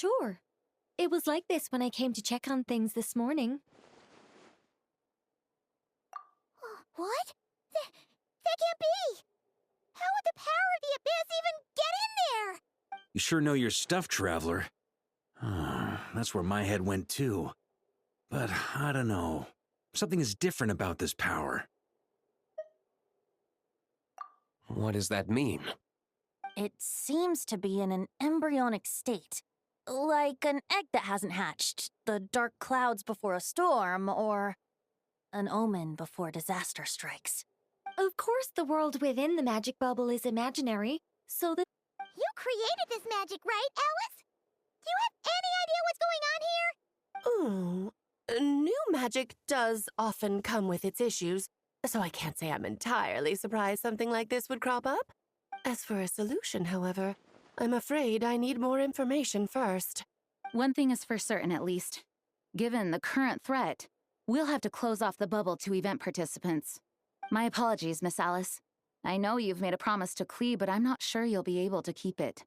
Sure. It was like this when I came to check on things this morning. What? That can't be! How would the power of the abyss even get in there? You sure know your stuff, Traveler. That's where my head went too. But I don't know. Something is different about this power. What does that mean? It seems to be in an embryonic state. Like an egg that hasn't hatched, the dark clouds before a storm, or an omen before disaster strikes. Of course the world within the magic bubble is imaginary, so that— You created this magic, right, Alice? Do you have any idea what's going on here? Ooh, new magic does often come with its issues, so I can't say I'm entirely surprised something like this would crop up. As for a solution, however, I'm afraid I need more information first. One thing is for certain, at least. Given the current threat, we'll have to close off the bubble to event participants. My apologies, Miss Alice. I know you've made a promise to Klee, but I'm not sure you'll be able to keep it.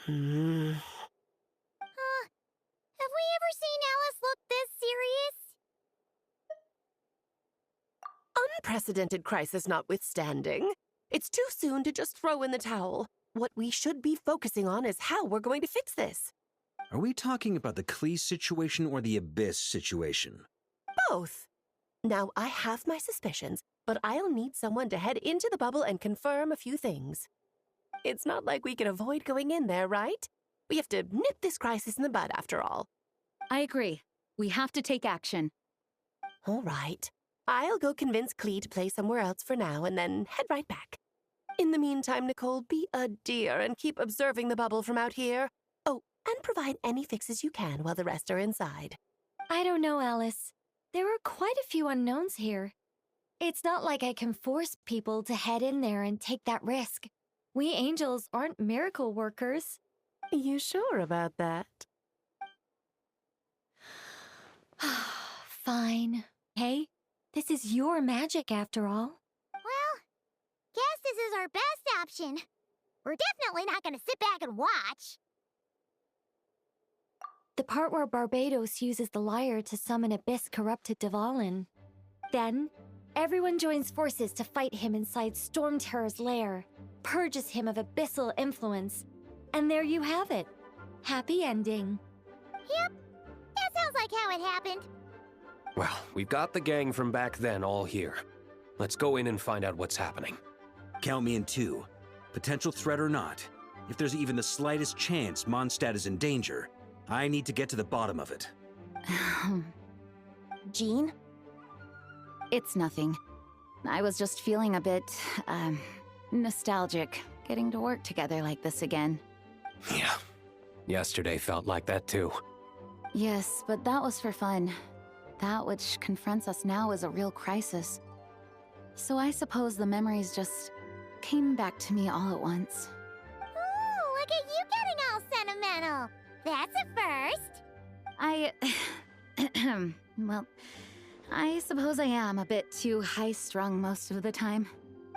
Have we ever seen Alice look this serious? Unprecedented crisis notwithstanding, it's too soon to just throw in the towel. What we should be focusing on is how we're going to fix this. Are we talking about the Klee situation or the Abyss situation? Both. Now, I have my suspicions, but I'll need someone to head into the bubble and confirm a few things. It's not like we can avoid going in there, right? We have to nip this crisis in the bud, after all. I agree. We have to take action. All right. I'll go convince Klee to play somewhere else for now and then head right back. In the meantime, Nicole, be a dear and keep observing the bubble from out here. Oh, and provide any fixes you can while the rest are inside. I don't know, Alice. There are quite a few unknowns here. It's not like I can force people to head in there and take that risk. We angels aren't miracle workers. You sure about that? Fine. Hey, this is your magic after all. Well, guess this is our best option. We're definitely not going to sit back and watch. The part where Barbados uses the lyre to summon Abyss corrupted Dvalin. Then, everyone joins forces to fight him inside Storm Terror's lair, purges him of abyssal influence, and there you have it. Happy ending. Yep, that sounds like how it happened. Well, we've got the gang from back then all here. Let's go in and find out what's happening. Count me in too. Potential threat or not, if there's even the slightest chance Mondstadt is in danger, I need to get to the bottom of it. Jean? It's nothing. I was just feeling a bit, nostalgic, getting to work together like this again. Yeah. Yesterday felt like that too. Yes, but that was for fun. That which confronts us now is a real crisis. So I suppose the memories just came back to me all at once. Ooh, look at you getting all sentimental. That's a first. Well, I suppose I am a bit too high-strung most of the time.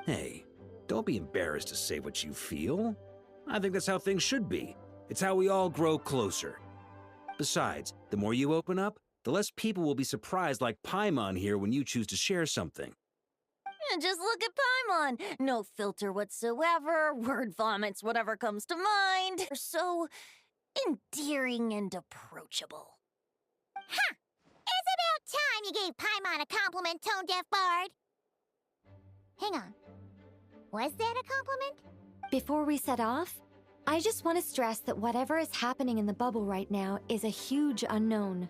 Hey, don't be embarrassed to say what you feel. I think that's how things should be. It's how we all grow closer. Besides, the more you open up, the less people will be surprised like Paimon here when you choose to share something. Just look at Paimon. No filter whatsoever, word vomits whatever comes to mind. They're so endearing and approachable. Ha! It's about time you gave Paimon a compliment, tone-deaf bard. Hang on. Was that a compliment? Before we set off, I just want to stress that whatever is happening in the bubble right now is a huge unknown.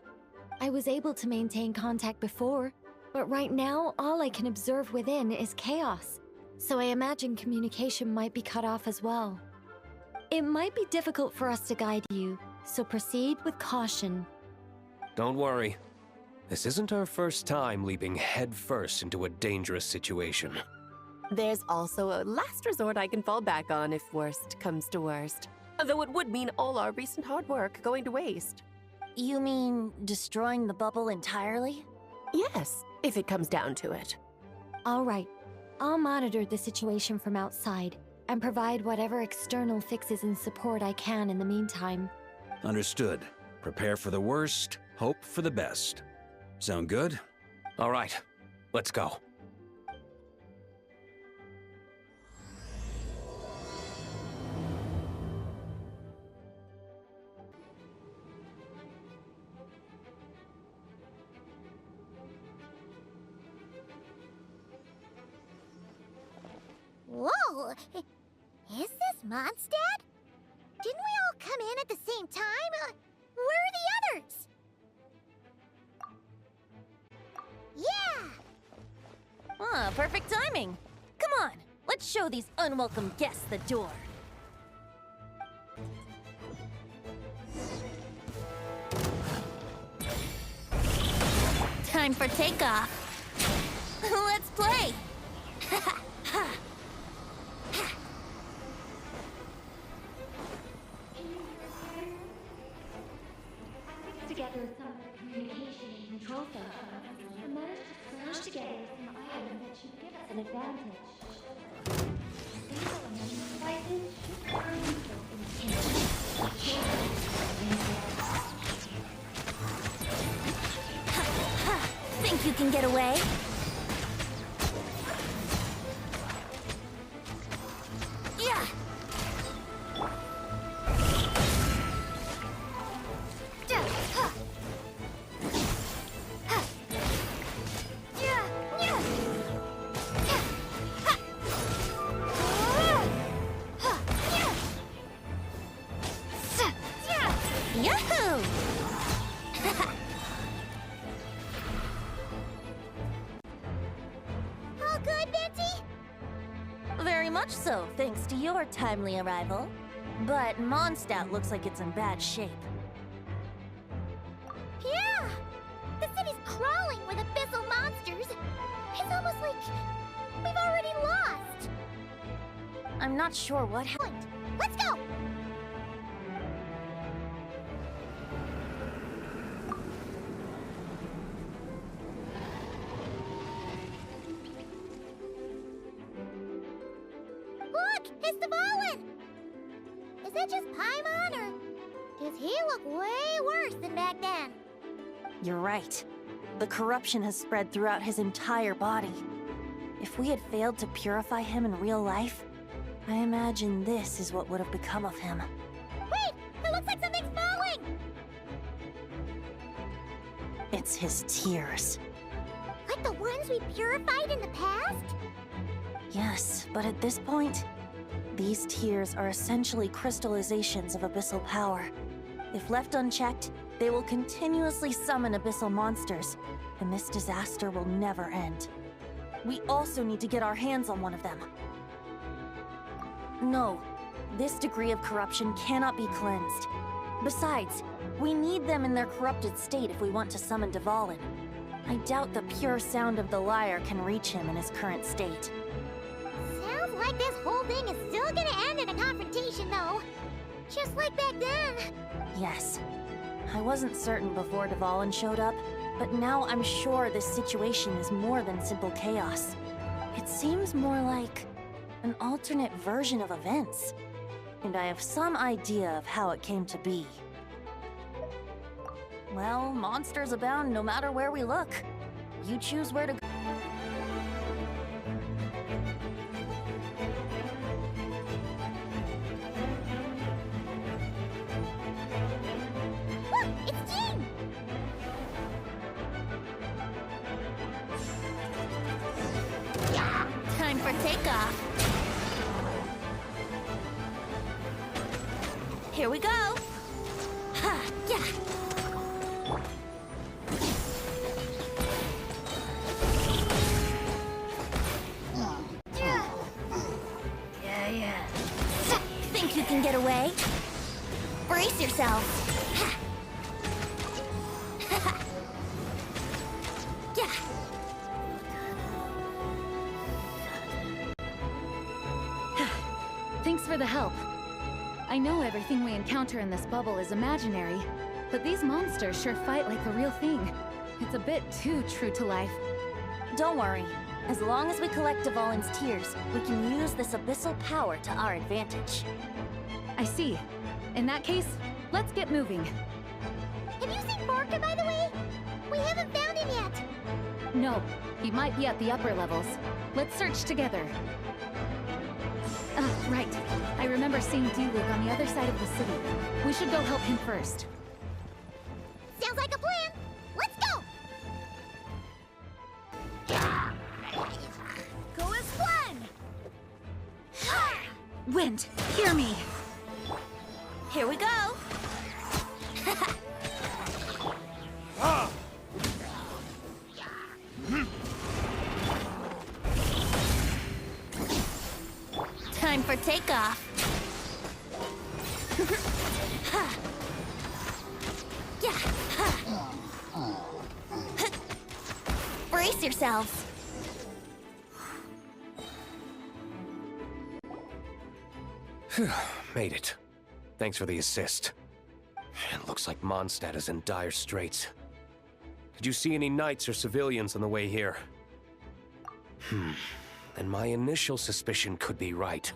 I was able to maintain contact before, but right now all I can observe within is chaos, so I imagine communication might be cut off as well. It might be difficult for us to guide you, so proceed with caution. Don't worry. This isn't our first time leaping headfirst into a dangerous situation. There's also a last resort I can fall back on if worst comes to worst. Though it would mean all our recent hard work going to waste. You mean destroying the bubble entirely? Yes, if it comes down to it. All right, I'll monitor the situation from outside and provide whatever external fixes and support I can in the meantime. Understood. Prepare for the worst, hope for the best. Sound good? All right, let's go. Whoa! Is this Mondstadt? Didn't we all come in at the same time? Where are the others? Yeah! Ah, perfect timing. Come on, let's show these unwelcome guests the door. Time for takeoff. Let's play. Together some communication and control functions, and managed to smash together some items that should give us an advantage. These elements devices are useful in Think you can get away? Yeah! Yahoo! All good, Betsy? Very much so, thanks to your timely arrival. But Mondstadt looks like it's in bad shape. Yeah! The city's crawling with abyssal monsters. It's almost like we've already lost. I'm not sure what happened. Let's go! Look! It's Dvalin! Is that just Paimon, or does he look way worse than back then? You're right. The corruption has spread throughout his entire body. If we had failed to purify him in real life, I imagine this is what would have become of him. Wait! It looks like something's falling! It's his tears. Like the ones we purified in the past? Yes, but at this point, these tears are essentially crystallizations of abyssal power. If left unchecked, they will continuously summon abyssal monsters, and this disaster will never end. We also need to get our hands on one of them. No, this degree of corruption cannot be cleansed. Besides, we need them in their corrupted state if we want to summon Dvalin. I doubt the pure sound of the lyre can reach him in his current state. Sounds like this whole thing is still gonna end in a confrontation, though. Just like back then. Yes. I wasn't certain before Dvalin showed up, but now I'm sure this situation is more than simple chaos. It seems more like an alternate version of events. And I have some idea of how it came to be. Well, monsters abound no matter where we look. You choose where to go. Look, it's Jean! Time for takeoff. Here we go! Ha! Yeah! Yeah. Think you can get away? Brace yourself! Ha. Yeah! Thanks for the help. I know everything we encounter in this bubble is imaginary, but these monsters sure fight like the real thing. It's a bit too true to life. Don't worry. As long as we collect Dvalin's tears, we can use this abyssal power to our advantage. I see. In that case, Let's get moving. Have you seen Barker, by the way? We haven't found him yet. No, he might be at the upper levels. Let's search together. Right. I remember seeing D-Luke on the other side of the city. We should go help him first. Sounds like a plan. Let's go! Go as one! Wind, hear me! Here we go! Time for takeoff. Brace yourselves. Made it. Thanks for the assist. It looks like Mondstadt is in dire straits. Did you see any knights or civilians on the way here? And my initial suspicion could be right.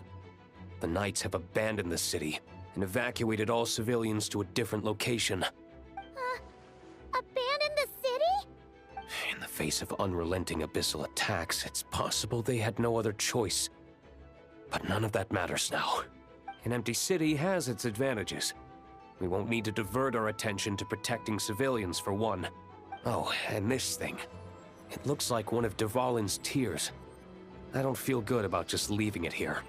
The knights have abandoned the city and evacuated all civilians to a different location. Abandon the city? In the face of unrelenting abyssal attacks, it's possible they had no other choice. But none of that matters now. An empty city has its advantages. We won't need to divert our attention to protecting civilians, for one. Oh, and this thing. It looks like one of Dvalin's tears. I don't feel good about just leaving it here.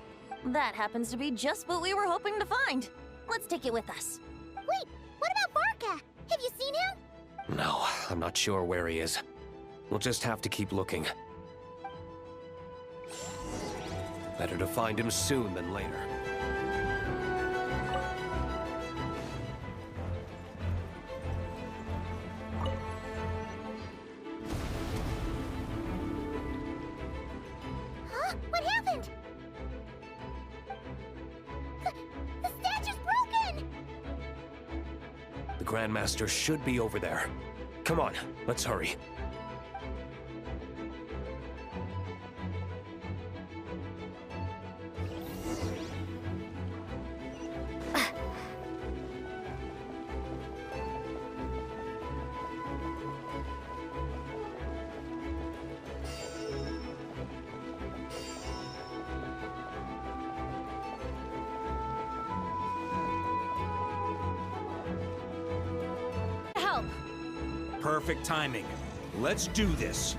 That happens to be just what we were hoping to find. Let's take it with us. Wait, what about Barca? Have you seen him? No, I'm not sure where he is. We'll just have to keep looking. Better to find him soon than later. Huh? What happened? The statue's broken! The Grandmaster should be over there. Come on, let's hurry. Help! Perfect timing. Let's do this.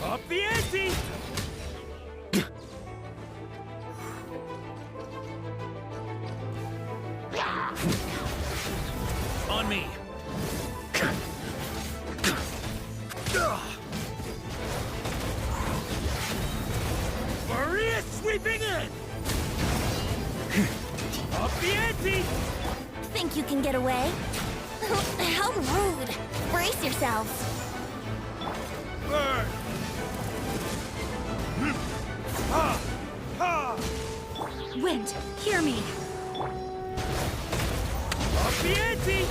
Up the ante! On me. Maria sweeping in! Up the ante! Think you can get away? How rude! Brace yourselves! Burn! Ha! Ha! Wind, hear me! Up the ante!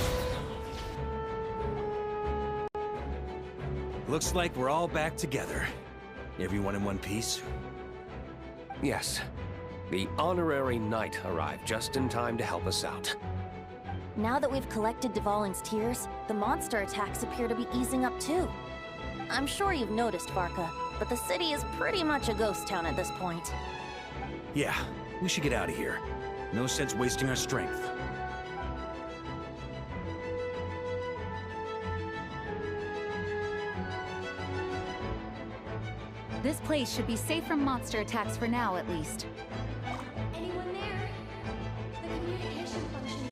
Looks like we're all back together. Everyone in one piece? Yes. The honorary knight arrived just in time to help us out. Now that we've collected Dvalin's tears, the monster attacks appear to be easing up too. I'm sure you've noticed, Varka, but the city is pretty much a ghost town at this point. Yeah, we should get out of here. No sense wasting our strength. This place should be safe from monster attacks for now, at least. Anyone there? The communication function.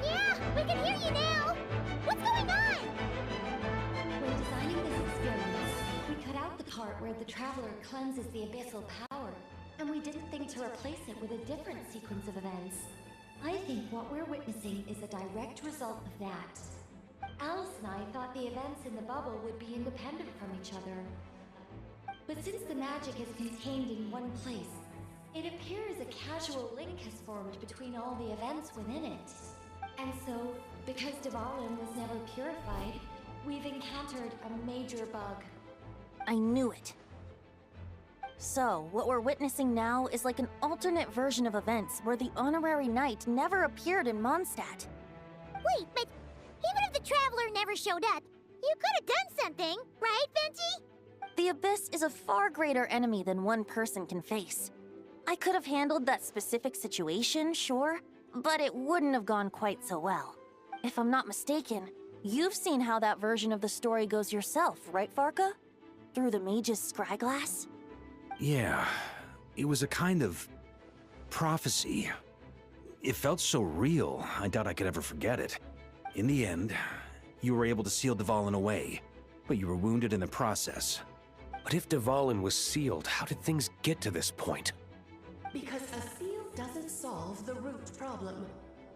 Yeah, we can hear you now! What's going on? When designing this experience, we cut out the part where the traveler cleanses the abyssal power, and we didn't think to replace it with a different sequence of events. I think what we're witnessing is a direct result of that. Alice and I thought the events in the bubble would be independent from each other. But since the magic is contained in one place, it appears a casual link has formed between all the events within it. And so, Because Dvalin was never purified, we've encountered a major bug. I knew it. So, what we're witnessing now is like an alternate version of events where the honorary knight never appeared in Mondstadt. Wait, but even if the Traveler never showed up, you could have done something, right, Venti? The Abyss is a far greater enemy than one person can face. I could have handled that specific situation, sure, but it wouldn't have gone quite so well. If I'm not mistaken, you've seen how that version of the story goes yourself, right, Farka? Through the mage's scryglass? Yeah, it was a kind of prophecy. It felt so real, I doubt I could ever forget it. In the end, you were able to seal Dvalin away, but you were wounded in the process. But if Dvalin was sealed, how did things get to this point? Because a seal doesn't solve the root problem.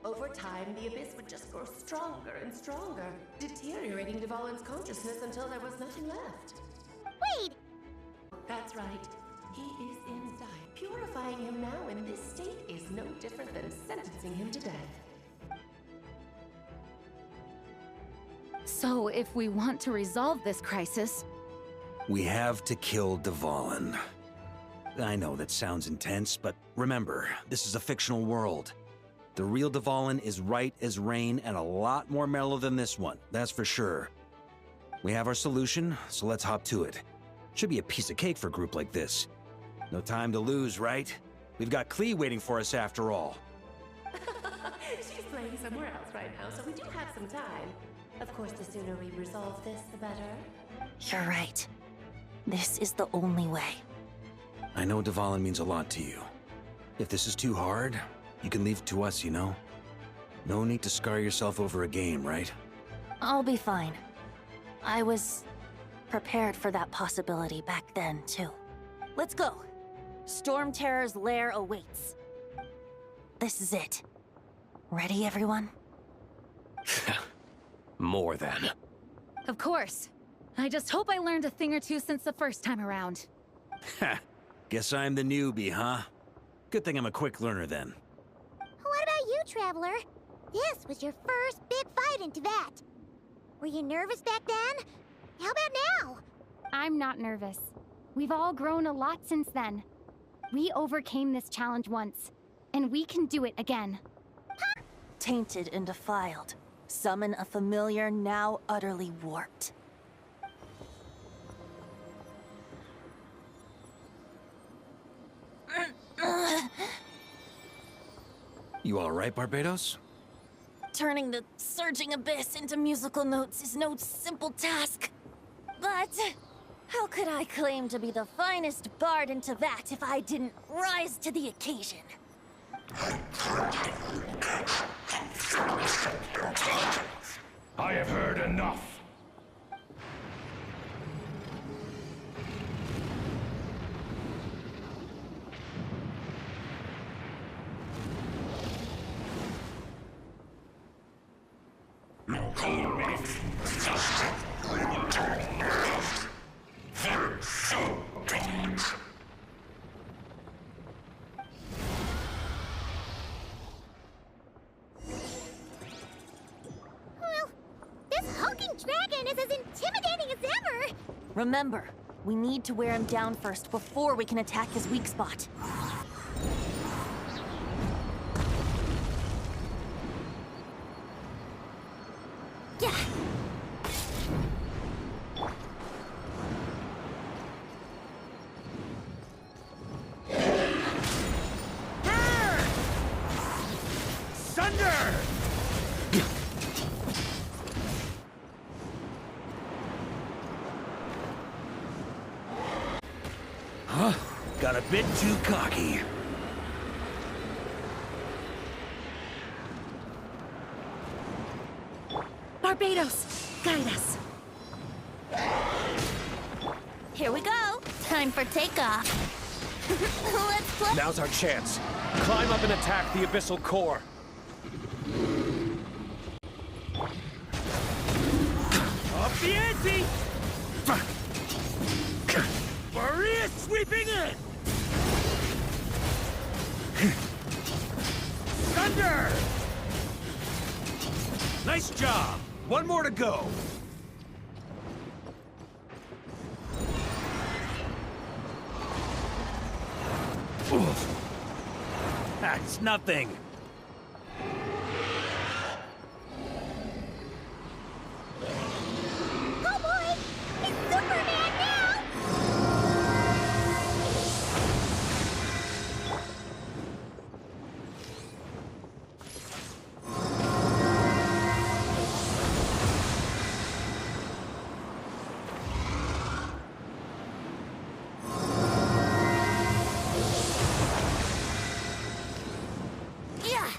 Over time, the Abyss would just grow stronger and stronger, deteriorating Dvalin's consciousness until there was nothing left. Wait! That's right. He is inside. Purifying him now in this state is no different than sentencing him to death. So, if we want to resolve this crisis, We have to kill Dvalin. I know that sounds intense, but remember, this is a fictional world. The real Dvalin is right as rain and a lot more mellow than this one, that's for sure. We have our solution, so let's hop to it. Should be a piece of cake for a group like this. No time to lose, right? We've got Klee waiting for us after all. She's playing somewhere else right now, so we do have some time. Of course, the sooner we resolve this, the better. You're right. This is the only way. I know Dvalin means a lot to you. If this is too hard, you can leave it to us, you know? No need to scar yourself over a game, right? I'll be fine. I was prepared for that possibility back then, too. Let's go. Storm Terror's lair awaits. This is it. Ready, everyone? More than. of course. I just hope I learned a thing or two since the first time around. Ha! Guess I'm the newbie, huh? Good thing I'm a quick learner then. What about you, Traveler? This was your first big fight in Tibet. Were you nervous back then? How about now? I'm not nervous. We've all grown a lot since then. We overcame this challenge once, and we can do it again. Tainted and defiled. Summon a familiar now utterly warped. You alright, Barbados? Turning the surging abyss into musical notes is no simple task. But how could I claim to be the finest bard in Tibet if I didn't rise to the occasion? I have heard enough. Well, this hulking dragon is as intimidating as ever. Remember, we need to wear him down first before we can attack his weak spot. Yeah. Thunder! Huh? Got a bit too cocky. Barbados, guide us. Here we go. Time for takeoff. Let's play. Now's our chance. Climb up and attack the abyssal core. Up the ante! Maria sweeping in! Thunder! Nice job! One more to go! Oof. That's nothing! Oh boy! It's Superman now! Yeah.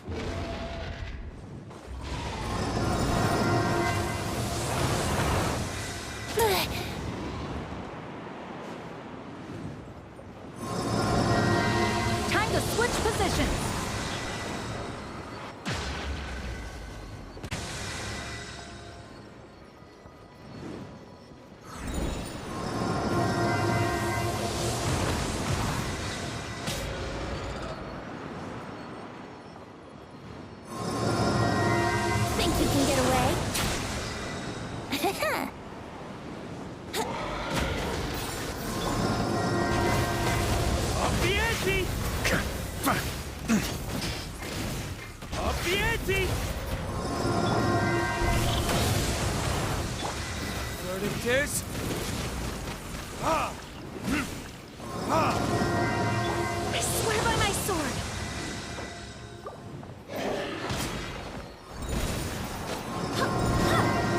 Time to switch positions. Think you can get away? Up the ante! Up the ante! Verdict is... I swear by my sword!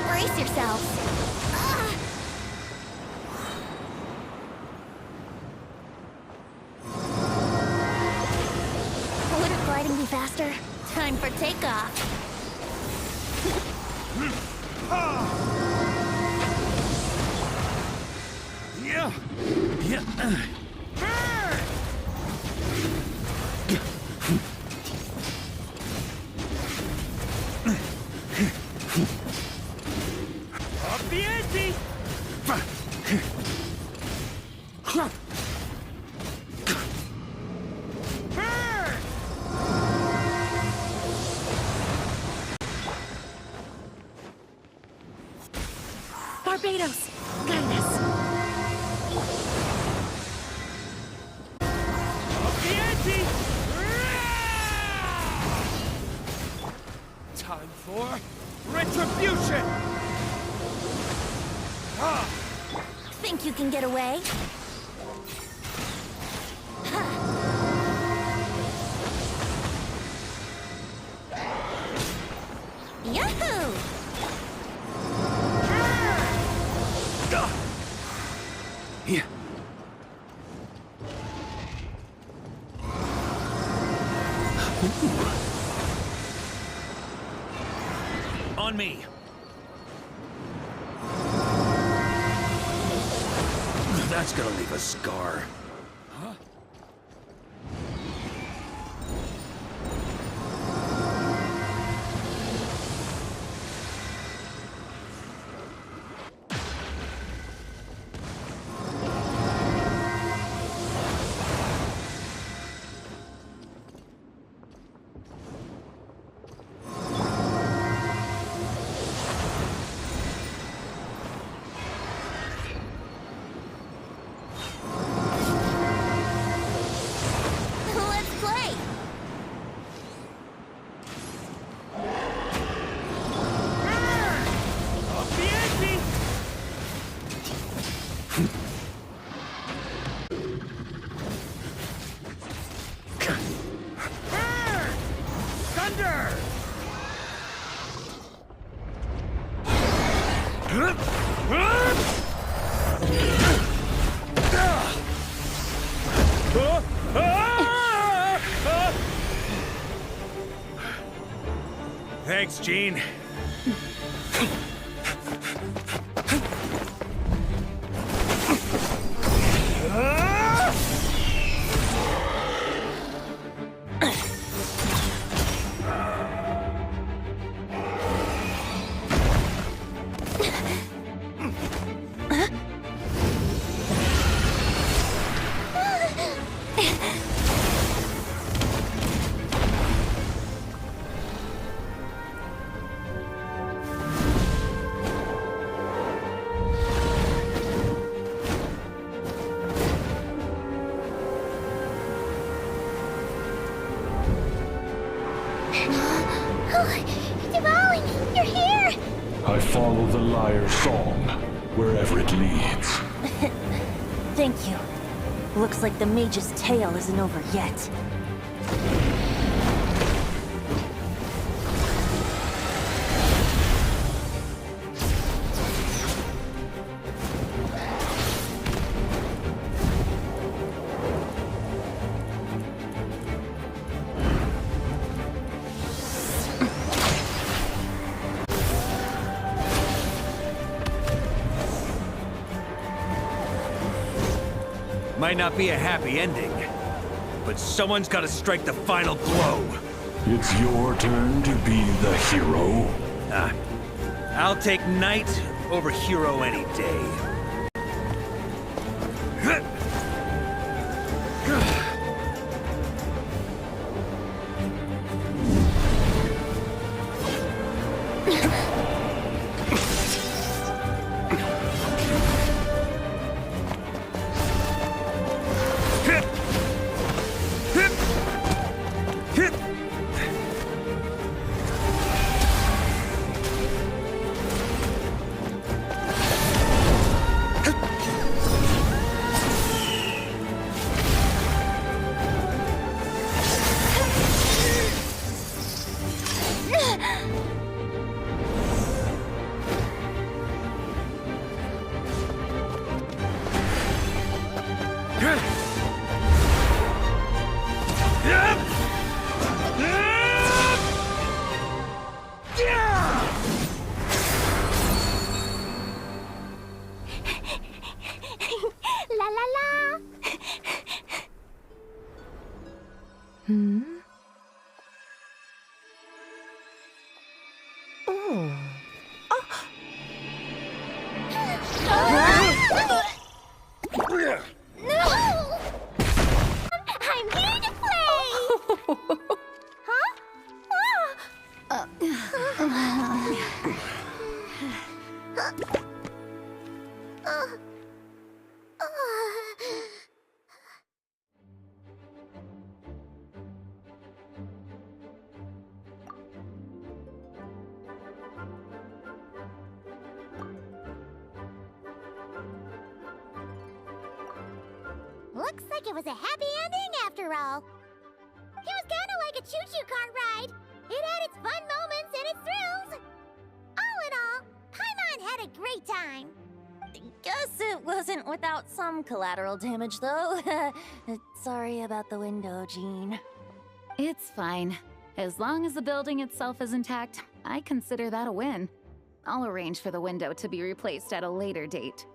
Brace yourselves. Wouldn't gliding be faster? Time for takeoff. Yeah! Yeah! Up the ante! Barbados, guide us. Up the ante! Time for retribution! Think you can get away? Yahoo! Yeah. On me. That's gonna leave a scar. Huh? Let's play! Up the ante! Thunder! Thanks, Gene. Dvalin, you're here! I follow the lyre's song, wherever it leads. Thank you. Looks like the mage's tale isn't over yet. Might not be a happy ending, but someone's got to strike the final blow. It's your turn to be the hero. I'll take knight over hero any day. La la la! No! I'm here to play! Huh? Looks like it was a happy ending after all. It was kind of like a choo-choo cart ride. It had its fun moments and its thrills. All in all, Paimon had a great time. Guess it wasn't without some collateral damage, though. Sorry about the window, Jean. It's fine. As long as the building itself is intact, I consider that a win. I'll arrange for the window to be replaced at a later date.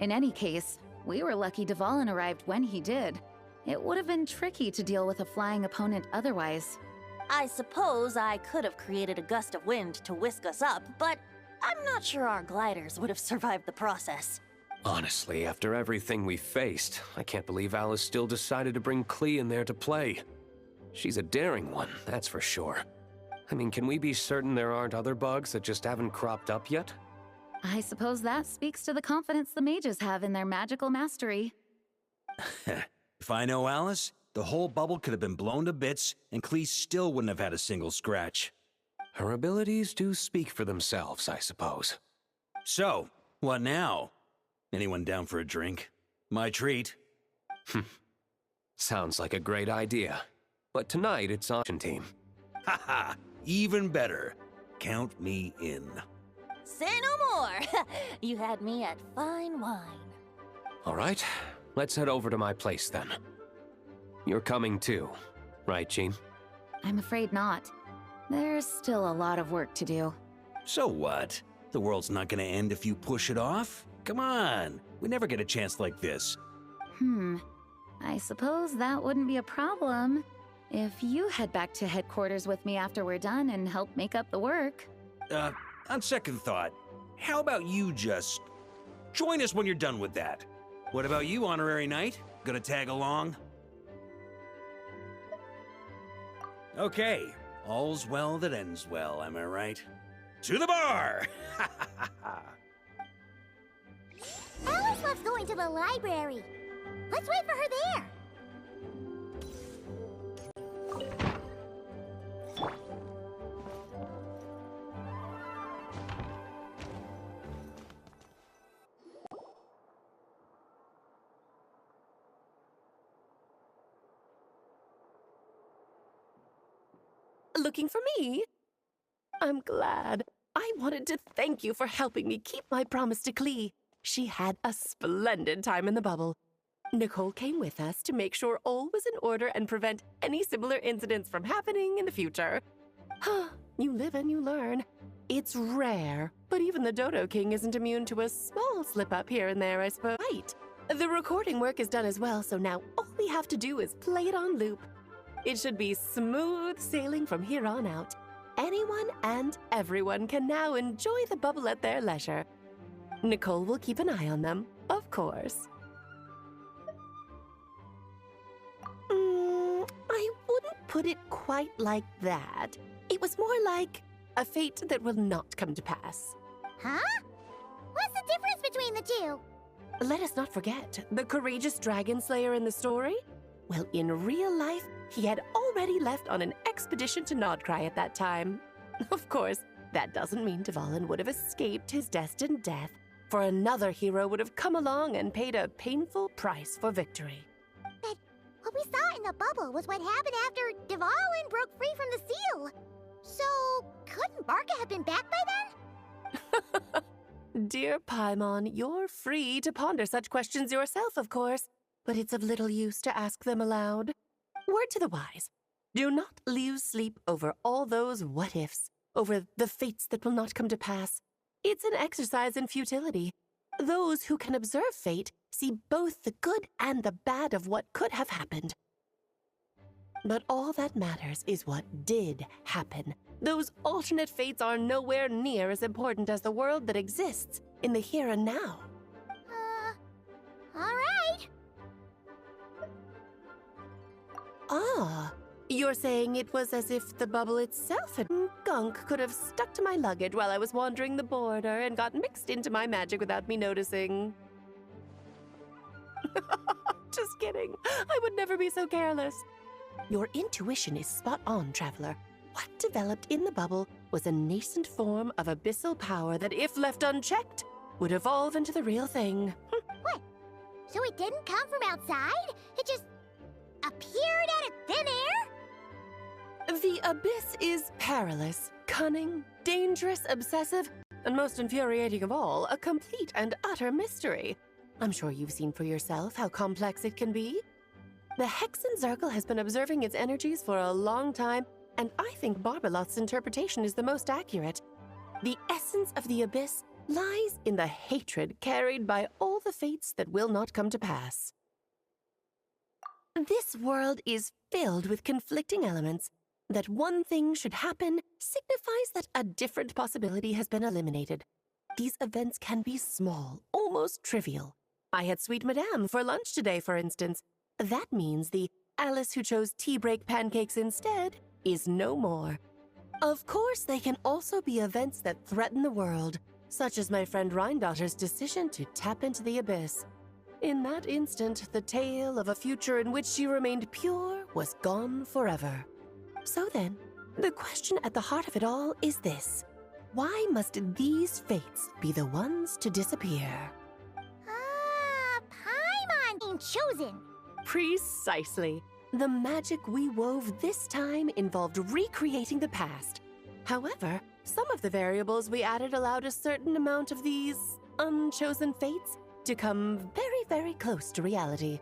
In any case, we were lucky Dvalin arrived when he did. It would have been tricky to deal with a flying opponent otherwise. I suppose I could have created a gust of wind to whisk us up, but I'm not sure our gliders would have survived the process. Honestly, after everything we faced, I can't believe Alice still decided to bring Klee in there to play. She's a daring one, that's for sure. I mean, can we be certain there aren't other bugs that just haven't cropped up yet? I suppose that speaks to the confidence the mages have in their magical mastery. If I know Alice, the whole bubble could have been blown to bits, and Klee still wouldn't have had a single scratch. Her abilities do speak for themselves, I suppose. So, what now? Anyone down for a drink? My treat. Sounds like a great idea. But tonight it's Auction Team. Haha, even better. Count me in. Say no more! You had me at fine wine. All right, let's head over to my place then. You're coming too, right, Jean? I'm afraid not. There's still a lot of work to do. So what? The world's not gonna end if you push it off? Come on, we never get a chance like this. I suppose that wouldn't be a problem if you head back to headquarters with me after we're done and help make up the work. On second thought, how about you just join us when you're done with that? What about you, Honorary Knight? Gonna tag along? Okay, all's well that ends well, am I right? To the bar! Alice loves going to the library. Let's wait for her there. looking for me? I'm glad. I wanted to thank you for helping me keep my promise to Klee. She had a splendid time in the bubble. Nicole came with us to make sure all was in order and prevent any similar incidents from happening in the future. You live and you learn. It's rare, but even the Dodo King isn't immune to a small slip-up here and there, I suppose. Right. The recording work is done as well, so now all we have to do is play it on loop. It should be smooth sailing from here on out. Anyone and everyone can now enjoy the bubble at their leisure. Nicole will keep an eye on them, of course. I wouldn't put it quite like that. It was more like a fate that will not come to pass. Huh? What's the difference between the two? Let us not forget the courageous dragon slayer in the story. Well, in real life, he had already left on an expedition to Nodcry at that time. Of course, that doesn't mean Dvalin would have escaped his destined death, for another hero would have come along and paid a painful price for victory. But what we saw in the bubble was what happened after Dvalin broke free from the seal. So, couldn't Barca have been back by then? Dear Paimon, you're free to ponder such questions yourself, of course, but it's of little use to ask them aloud. Word to the wise. Do not lose sleep over all those what-ifs, over the fates that will not come to pass. It's an exercise in futility. Those who can observe fate see both the good and the bad of what could have happened. But all that matters is what did happen. Those alternate fates are nowhere near as important as the world that exists in the here and now. All right. Ah, you're saying it was as if the bubble itself had gunk could have stuck to my luggage while I was wandering the border and got mixed into my magic without me noticing. Just kidding. I would never be so careless. Your intuition is spot on, Traveler. What developed in the bubble was a nascent form of abyssal power that, if left unchecked, would evolve into the real thing. What? So it didn't come from outside? It just appeared out of thin air? The abyss is perilous, cunning, dangerous, obsessive, and most infuriating of all, a complete and utter mystery. I'm sure you've seen for yourself how complex it can be. The Hexen Zircle has been observing its energies for a long time, and I think Barbalot's interpretation is the most accurate. The essence of the abyss lies in the hatred carried by all the fates that will not come to pass. This world is filled with conflicting elements. That one thing should happen signifies that a different possibility has been eliminated. These events can be small, almost trivial. I had Sweet Madame for lunch today, for instance. That means the Alice who chose tea break pancakes instead is no more. Of course, they can also be events that threaten the world, such as my friend Rhindotter's decision to tap into the abyss. In that instant, the tale of a future in which she remained pure was gone forever. So then, the question at the heart of it all is this. Why must these fates be the ones to disappear? Paimon being chosen. Precisely. The magic we wove this time involved recreating the past. However, some of the variables we added allowed a certain amount of these unchosen fates to come very, very close to reality.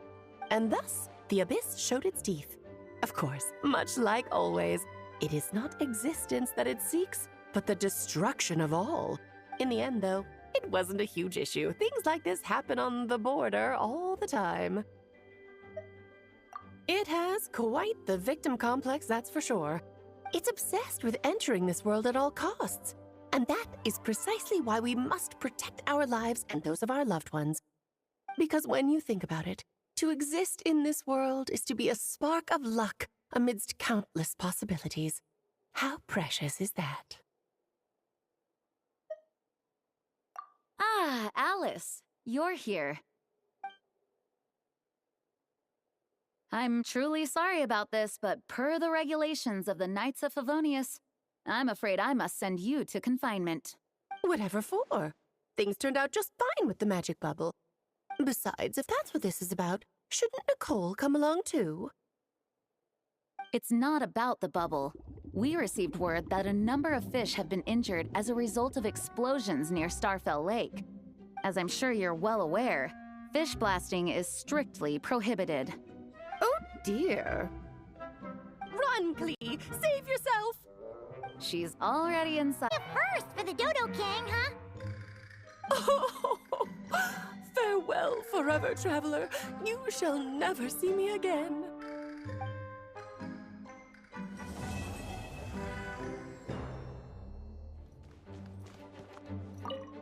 And thus, the abyss showed its teeth. Of course, much like always, it is not existence that it seeks, but the destruction of all. In the end, though, it wasn't a huge issue. Things like this happen on the border all the time. It has quite the victim complex, that's for sure. It's obsessed with entering this world at all costs. And that is precisely why we must protect our lives and those of our loved ones. Because when you think about it, to exist in this world is to be a spark of luck amidst countless possibilities. How precious is that? Ah, Alice, you're here. I'm truly sorry about this, but per the regulations of the Knights of Favonius, I'm afraid I must send you to confinement. Whatever for? Things turned out just fine with the magic bubble. Besides, if that's what this is about, shouldn't Nicole come along too? It's not about the bubble. We received word that a number of fish have been injured as a result of explosions near Starfell Lake. As I'm sure you're well aware, fish blasting is strictly prohibited. Oh dear. Run, Klee! Save yourself! She's already inside. First for the Dodo King, huh? Oh, farewell, forever traveler. You shall never see me again.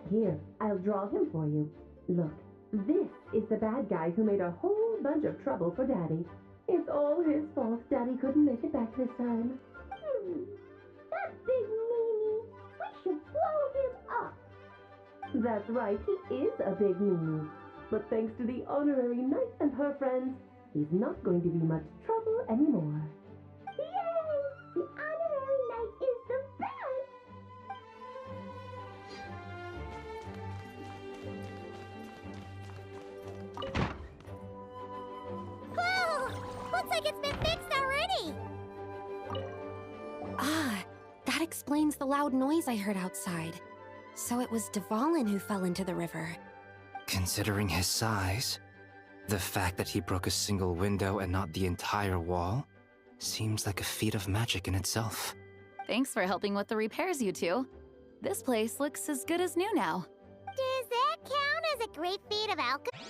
Here, I'll draw him for you. Look, this is the bad guy who made a whole bunch of trouble for Daddy. It's all his fault Daddy couldn't make it back this time. That big meanie! We should blow him up! That's right, he is a big meanie. But thanks to the honorary knight and her friends, he's not going to be much trouble anymore. Yay! The honorary knight is the best! Whoa! Looks like it's been fixed already! Ah, that explains the loud noise I heard outside. So it was Dvalin who fell into the river. Considering his size, the fact that he broke a single window and not the entire wall seems like a feat of magic in itself. Thanks for helping with the repairs, you two. This place looks as good as new now. Does that count as a great feat of alchemy?